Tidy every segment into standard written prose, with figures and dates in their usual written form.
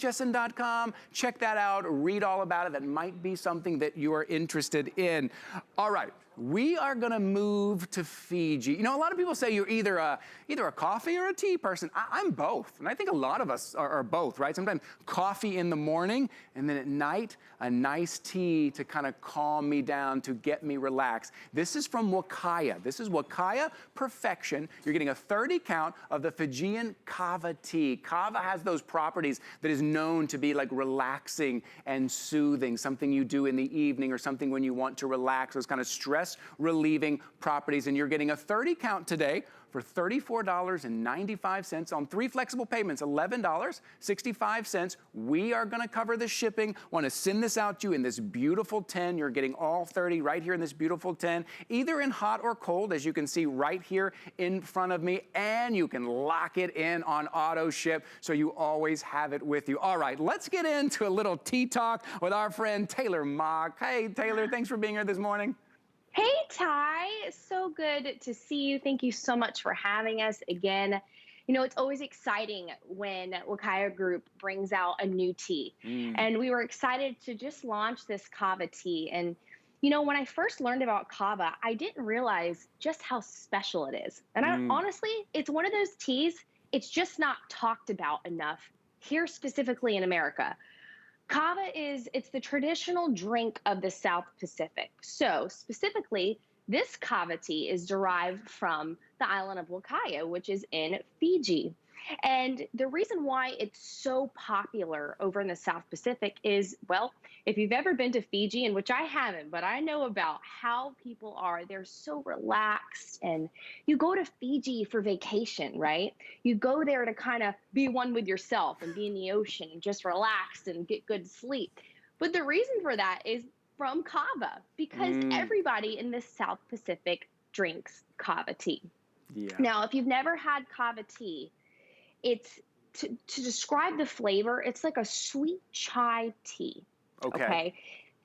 HSN.com. Check that out. Read all about it. That might be something that you are interested in. All right. We are gonna move to Fiji. You know, a lot of people say you're either a coffee or a tea person. I'm both, and I think a lot of us are both, right? Sometimes coffee in the morning, and then at night, a nice tea to kind of calm me down, to get me relaxed. This is from Wakaya. This is Wakaya Perfection. You're getting a 30 count of the Fijian Kava Tea. Kava has those properties that is known to be like relaxing and soothing, something you do in the evening or something when you want to relax, those kind of stress relieving properties. And you're getting a 30 count today for $34.95 on 3 flexible payments, $11.65. We are gonna cover the shipping. Wanna send this out to you in this beautiful tin. You're getting all 30 right here in this beautiful tin, either in hot or cold, as you can see right here in front of me, and you can lock it in on auto ship, so you always have it with you. All right, let's get into a little tea talk with our friend Taylor Mock. Hey, Taylor, thanks for being here this morning. Hey, Ty. So good to see you. Thank you so much for having us again. You know, it's always exciting when Wakaya Group brings out a new tea. And we were excited to just launch this Kava tea. And, you know, when I first learned about Kava, I didn't realize just how special it is. And honestly, it's one of those teas, it's just not talked about enough here specifically in America. Kava it's the traditional drink of the South Pacific. So specifically, this Kava tea is derived from the island of Wakaya, which is in Fiji. And the reason why it's so popular over in the South Pacific is, well, if you've ever been to Fiji, and which I haven't, but I know about how people are, they're so relaxed. And you go to Fiji for vacation, right? You go there to kind of be one with yourself and be in the ocean and just relax and get good sleep. But the reason for that is from Kava, because everybody in the South Pacific drinks Kava tea. Yeah. Now, if you've never had Kava tea, it's to describe the flavor, it's like a sweet chai tea. Okay.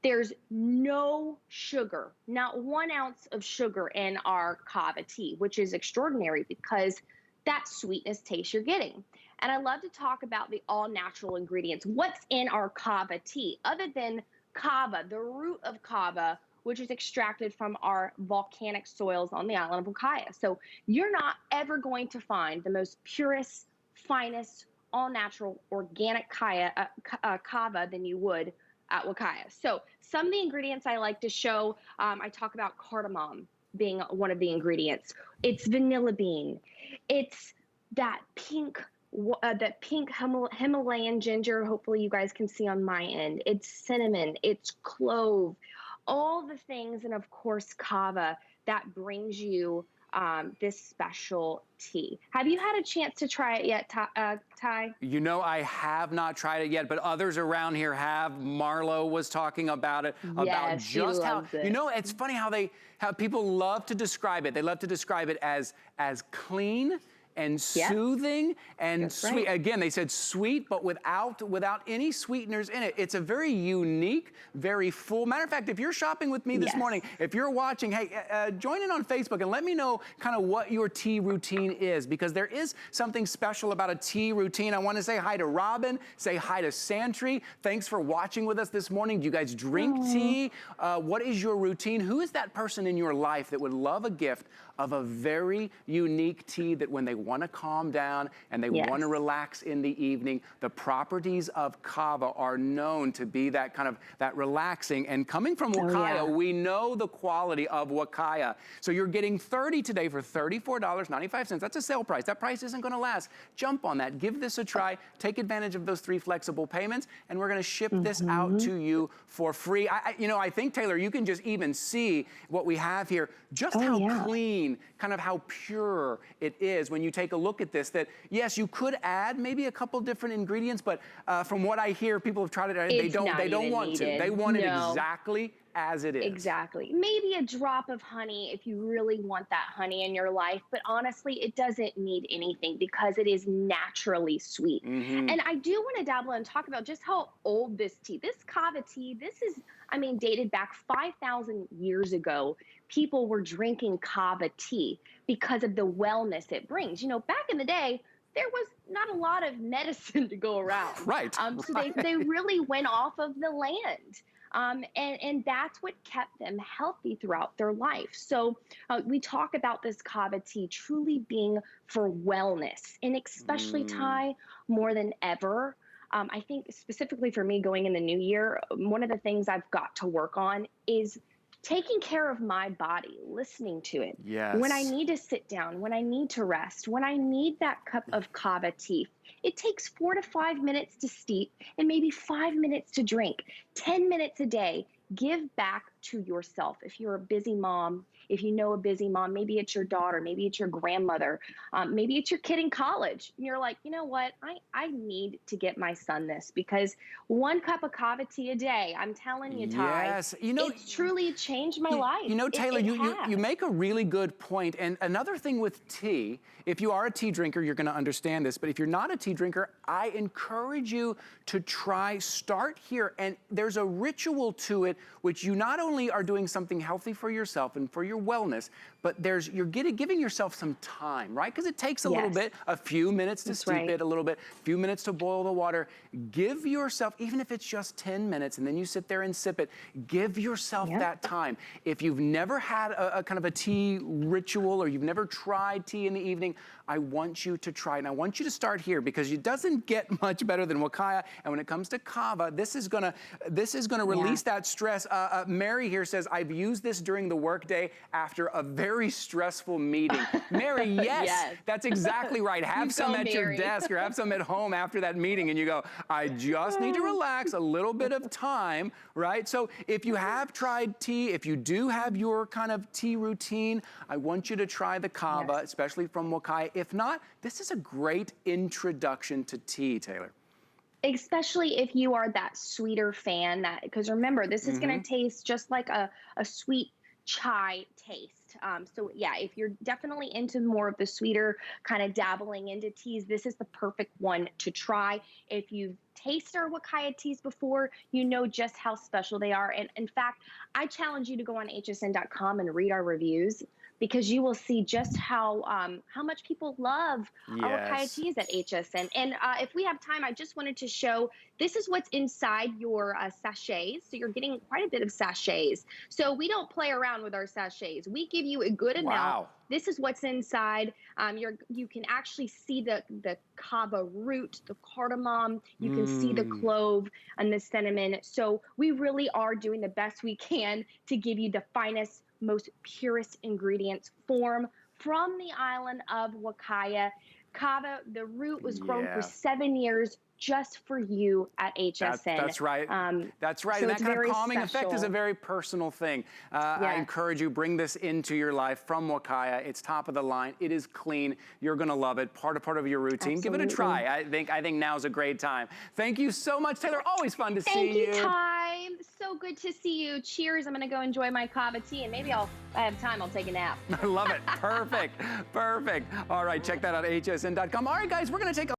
There's no sugar, not 1 ounce of sugar in our Kava tea, which is extraordinary because that sweetness taste you're getting. And I love to talk about the all natural ingredients. What's in our Kava tea other than kava, the root of kava, which is extracted from our volcanic soils on the island of Wakaya. So you're not ever going to find the most purest, finest, all-natural, organic kava than you would at Wakaya. So some of the ingredients I like to show, I talk about cardamom being one of the ingredients. It's vanilla bean. It's that pink Himalayan ginger, hopefully you guys can see on my end. It's cinnamon, it's clove, all the things, and of course kava that brings you this special tea. Have you had a chance to try it yet, Ty? You know, I have not tried it yet, but others around here have. Marlo was talking about it, about just how, you know, it's funny how people love to describe it. They love to describe it as clean and soothing and sweet. Right. Again, they said sweet, but without any sweeteners in it. It's a very unique, very full. Matter of fact, if you're shopping with me this morning, if you're watching, hey, join in on Facebook and let me know kind of what your tea routine is, because there is something special about a tea routine. I want to say hi to Robin, say hi to Santry. Thanks for watching with us this morning. Do you guys drink tea? What is your routine? Who is that person in your life that would love a gift of a very unique tea that when they want to calm down and they want to relax in the evening, the properties of kava are known to be that kind of, that relaxing. And coming from Wakaya, we know the quality of Wakaya. So you're getting 30 today for $34.95. That's a sale price. That price isn't going to last. Jump on that. Give this a try. Take advantage of those 3 flexible payments, and we're going to ship this out to you for free. You know, I think, Taylor, you can just even see what we have here, just how clean, kind of how pure it is when you take a look at this. That yes, you could add maybe a couple different ingredients, but from what I hear, people have tried it, they don't want to. They want it exactly as it is. Exactly. Maybe a drop of honey if you really want that honey in your life, but honestly, it doesn't need anything because it is naturally sweet. And I do want to dabble and talk about just how old this kava tea, this is, I mean, dated back 5,000 years ago. People were drinking kava tea because of the wellness it brings. You know, back in the day, there was not a lot of medicine to go around. Right. So they really went off of the land. And that's what kept them healthy throughout their life. So we talk about this kava tea truly being for wellness, and especially Thai more than ever. I think specifically for me going in the new year, one of the things I've got to work on is taking care of my body, listening to it. Yes. When I need to sit down, when I need to rest, when I need that cup of kava tea. It takes 4 to 5 minutes to steep and maybe 5 minutes to drink. 10 minutes a day. Give back to yourself. If you're a busy mom, if you know a busy mom, maybe it's your daughter, maybe it's your grandmother, maybe it's your kid in college. And you're like, you know what? I need to get my son this, because 1 cup of kava tea a day, I'm telling you, Ty, yes. You know, it's truly changed my life. You know, Taylor, you make a really good point. And another thing with tea, if you are a tea drinker, you're going to understand this. But if you're not a tea drinker, I encourage you to start here. And there's a ritual to it, which you not only are doing something healthy for yourself and for your wellness, but you're giving yourself some time, right? Because it takes a little bit, a few minutes to steep it, a little bit, a few minutes to boil the water. Give yourself, even if it's just 10 minutes, and then you sit there and sip it, give yourself that time. If you've never had a kind of a tea ritual, or you've never tried tea in the evening, I want you to try it. And I want you to start here, because it doesn't get much better than Wakaya. And when it comes to kava, this is gonna release that stress. Mary here says, I've used this during the workday after a very stressful meeting. Mary, yes, that's exactly right. Have some at your desk, or have some at home after that meeting, and you go, I just need to relax, a little bit of time, right? So if you have tried tea, if you do have your kind of tea routine, I want you to try the kava, especially from Wakaya. If not, this is a great introduction to tea, Taylor. Especially if you are that sweeter fan, because remember, this is going to taste just like a sweet chai taste. So yeah, if you're definitely into more of the sweeter, kind of dabbling into teas, this is the perfect one to try. If you've tasted our Wakaya teas before, you know just how special they are. And in fact, I challenge you to go on hsn.com and read our reviews, because you will see just how much people love our Wakaya teas at HSN. And if we have time, I just wanted to show, this is what's inside your sachets. So you're getting quite a bit of sachets. So we don't play around with our sachets. We give you a good amount. This is what's inside. You can actually see the kava root, the cardamom. You can see the clove and the cinnamon. So we really are doing the best we can to give you the finest, most purest ingredients from the island of Wakaya. Kava, the root was grown for 7 years just for you at HSN. That's right. That's right. So and that kind of calming effect is a very personal thing. I encourage you, bring this into your life from Wakaya. It's top of the line. It is clean. You're going to love it. Part of your routine. Give it a try. I think now's a great time. Thank you so much, Taylor. Always fun to see you. Thank you, Ty. So good to see you. Cheers. I'm going to go enjoy my kava tea, and maybe if I have time, I'll take a nap. I love it. Perfect. Perfect. All right, check that out at hsn.com. All right, guys, we're going to take a